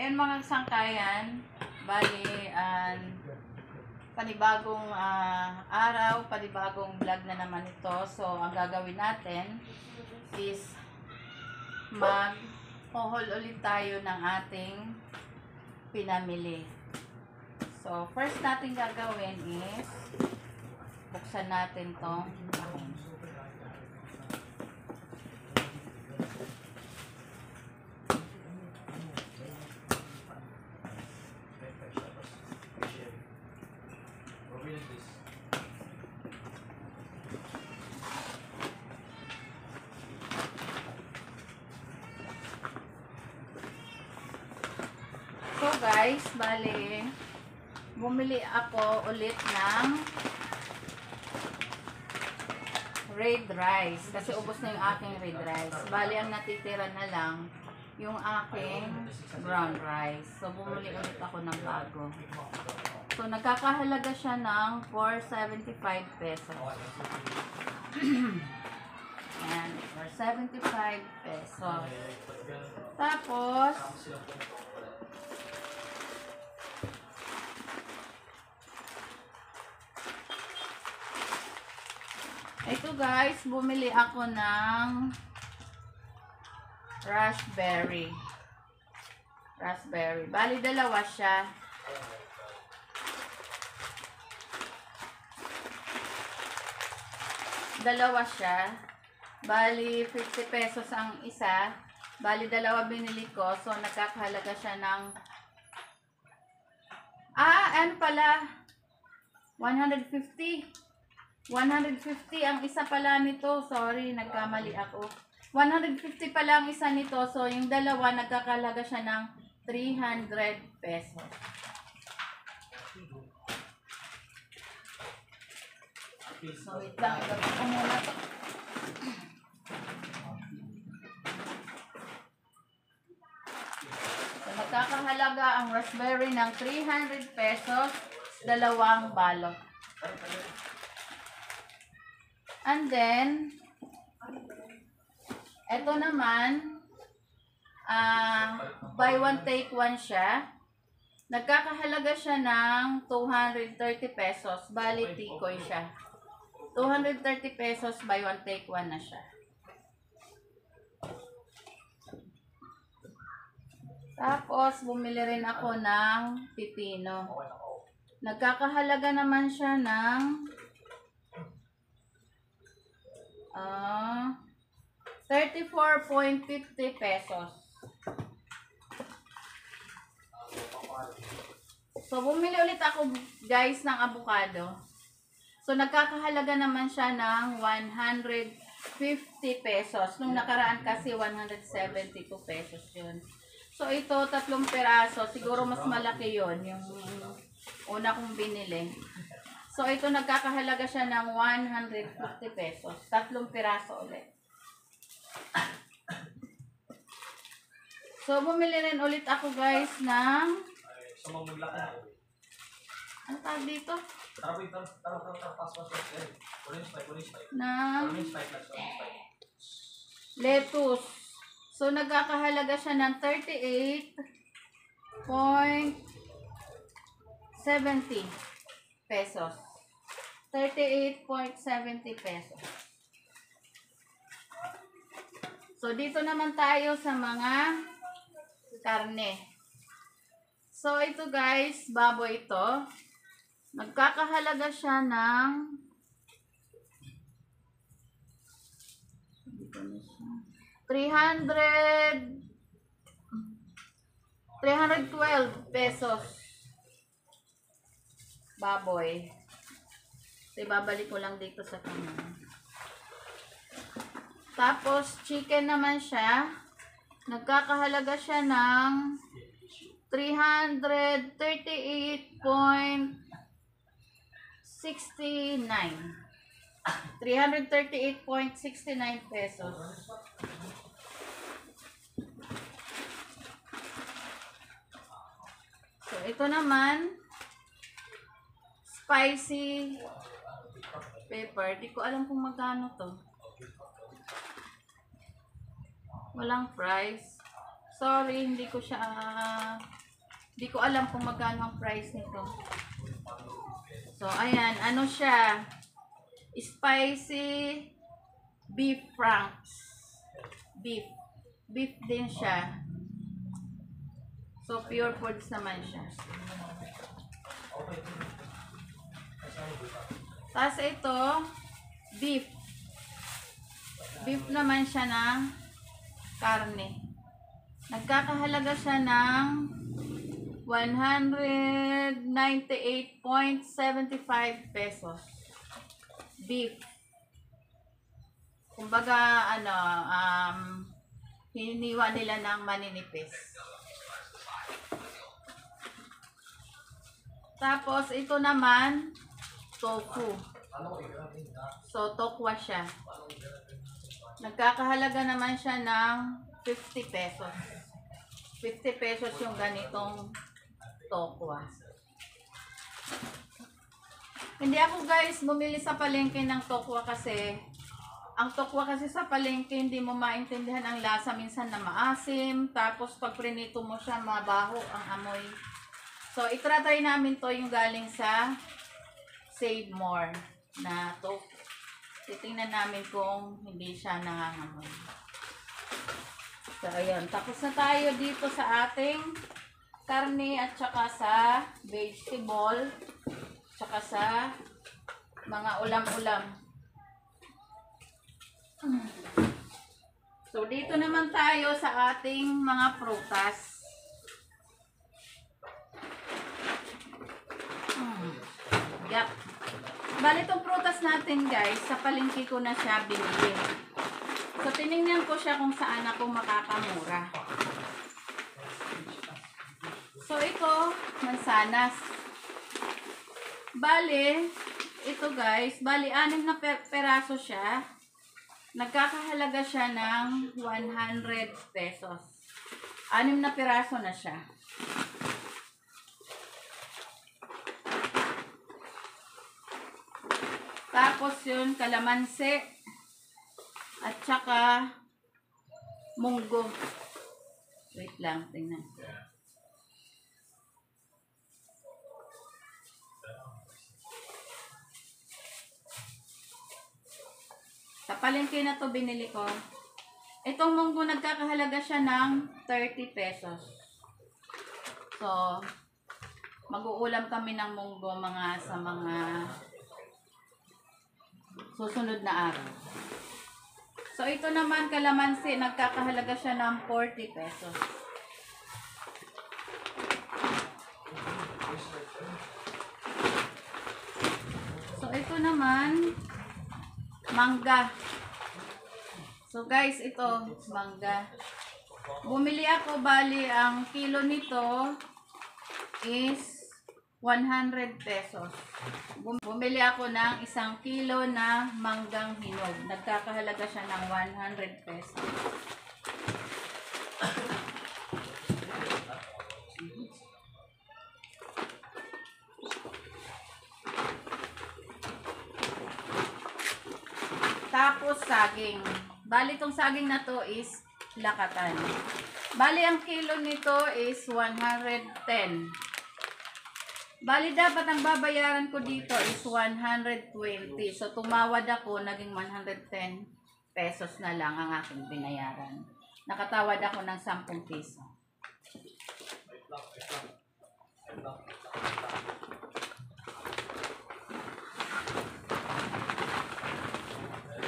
ayan mga sangkayan. Bali, panibagong araw, panibagong vlog na naman ito. So, ang gagawin natin is mag-haul ulit tayo ng ating pinamili. So, first natin gagawin is buksan natin tong So guys, bali, bumili ako ulit ng red rice. Kasi ubos na yung aking red rice. Bali, ang natitira na lang yung aking brown rice. So, bumili ulit ako ng bago. So, nagkakahalaga siya ng 475 pesos. Ayan, 475 pesos. Tapos, ito guys, bumili ako ng raspberry. Bali, dalawa siya. Bali, 50 pesos ang isa. Bali, dalawa binili ko. So, nagkakahalaga siya ng ano pala? 150 ang isa pala nito. Sorry, nagkamali ako. 150 pala ang isa nito. So, yung dalawa, nagkakalaga siya ng 300 pesos. So, wait lang. Ilagay ko muna ito. So, nagkakahalaga ang raspberry ng 300 pesos. Dalawang balot. And then, eto naman, buy one take one siya. Nagkakahalaga siya ng 230 pesos. Bali, tikoy siya. 230 pesos, buy one take one na siya. Tapos, bumili rin ako ng pipino. Nagkakahalaga naman siya ng 34.50 pesos. So, bumili ulit ako guys ng avocado. So, nagkakahalaga naman siya ng 150 pesos. Nung nakaraan kasi 172 pesos yun. So, ito, 3 piraso. Siguro mas malaki yun, yung una kong binili. So, ito nagkakahalaga siya ng 150 pesos. 3 piraso ulit. So, bumili rin ulit ako guys ng ano tawag dito? Ng lettuce. So, nagkakahalaga siya ng 38.70 pesos. 38.70 pesos. So, dito naman tayo sa mga karne. So, ito guys, baboy ito. Nagkakahalaga siya ng 312 pesos. Baboy. So, ibabalik ko lang dito sa kanya. Tapos, chicken naman siya. Nagkakahalaga siya ng 338.69. 338.69 pesos. So, ito naman, spicy pepper. Di ko alam kung magkano to. Walang price. Sorry, hindi ko siya Di ko alam kung magkano ang price nito. So, ayan. Ano siya? Spicy beef franks. Beef. Beef din siya. So, pure foods naman siya. Tapos ito, beef. Beef naman siya ng karne. Nagkakahalaga siya ng 198.75 pesos. Beef. Kumbaga, hininiwa nila ng maninipis. Tapos, ito naman, tofu. So, tokwa siya. Nagkakahalaga naman siya ng 50 pesos. 50 pesos yung ganitong tokwa. Hindi ako guys bumili sa palengke ng tokwa kasi ang tokwa kasi sa palengke hindi mo maintindihan ang lasa, minsan na maasim, tapos pag prinito mo siya mabaho ang amoy. So itry namin to yung galing sa Save More na tofu. Titingnan namin kung hindi siya nangangamoy. So, ayan. Tapos na tayo dito sa ating karne at saka sa vegetable. Tsaka sa mga ulam-ulam. So, dito naman tayo sa ating mga prutas. Yup. Bali, itong prutas natin guys, sa palengke ko na siya binili. So, tinignan ko siya kung saan ako makakamura. So, ito, mansanas. Bali, ito guys, bali, 6 na peraso siya. Nagkakahalaga siya ng 100 pesos. 6 na peraso na siya. Tapos yun, kalamansi. At saka munggo. Wait lang, tingnan. Sa palengke na to binili ko. Itong munggo nagkakahalaga siya ng 30 pesos. So, mag-uulam kami ng munggo sa mga susunod na araw. So, ito naman kalamansi, nagkakahalaga siya ng 40 pesos. So, ito naman, mangga. So, guys, ito, mangga. Bumili ako, bali, ang kilo nito is 100 pesos. Bumili ako ng 1 kilo na manggang hinog. Nagkakahalaga siya ng 100 pesos. Tapos saging. Bali, itong saging na to is lakatan. Bali, ang kilo nito is 110. Bali, dapat ang babayaran ko dito is 120. So, tumawad ako, naging 110 pesos na lang ang aking binayaran. Nakatawad ako ng 10 piso.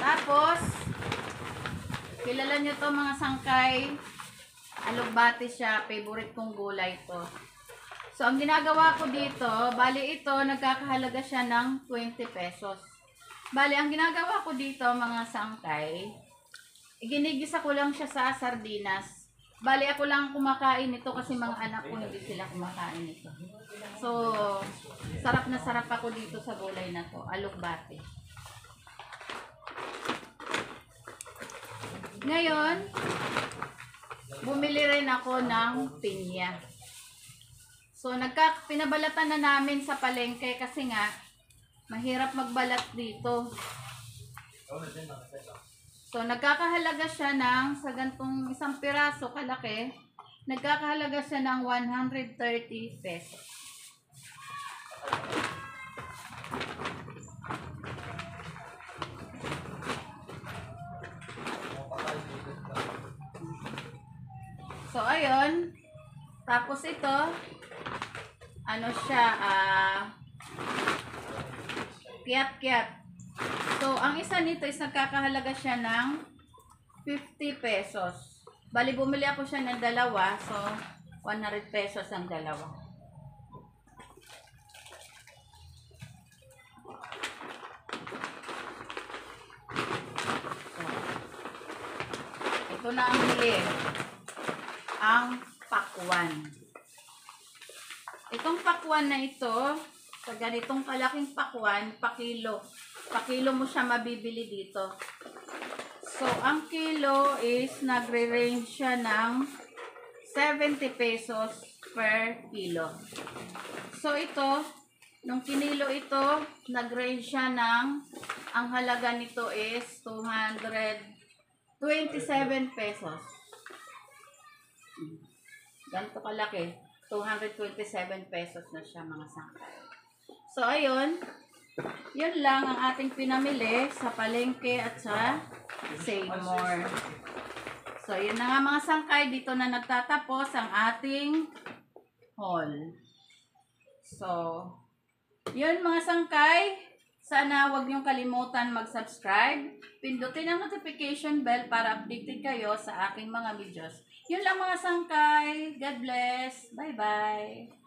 Tapos, kilala nyo to mga sangkay. Alugbati siya, favorite kong gulay to. So, ang ginagawa ko dito, bali ito, nagkakahalaga siya ng 20 pesos. Bali, ang ginagawa ko dito, mga sangkay, ginigisa ko lang siya sa sardinas. Bali, ako lang kumakain nito kasi mga anak ko hindi sila kumakain nito. So, sarap na sarap ako dito sa gulay na to, alugbati. Ngayon, bumili rin ako ng pinya. So, pinabalatan na namin sa palengke kasi nga, mahirap magbalat dito. So, nagkakahalaga siya ng, sa gantong 1 piraso kalaki, Nagkakahalaga siya ng 130 pesos. So, ayun. Tapos ito, ano siya, kiyat-kiyat. So, ang isa nito is nagkakahalaga siya ng 50 pesos. Bali, bumili ako siya ng dalawa. So, 100 pesos ang dalawa. So, ito na ang bili. Ang pakwan. Itong pakwan na ito, sa ganitong kalaking pakwan, pakilo. Pakilo mo siya mabibili dito. So, ang kilo is nagre-range siya ng 70 pesos per kilo. So, ito, nung kinilo ito, nag-range siya ng, ang halaga nito is 227 pesos. Ganito kalaki. 227 pesos na siya, mga sangkay. So, ayun. Yun lang ang ating pinamili sa palengke at sa Save More. So, yun na nga mga sangkay. Dito na nagtatapos ang ating haul. So, yun mga sangkay. Sana huwag niyong kalimutan mag-subscribe. Pindutin ang notification bell para updated kayo sa aking mga videos. Yun lang mga sangkay. God bless. Bye-bye.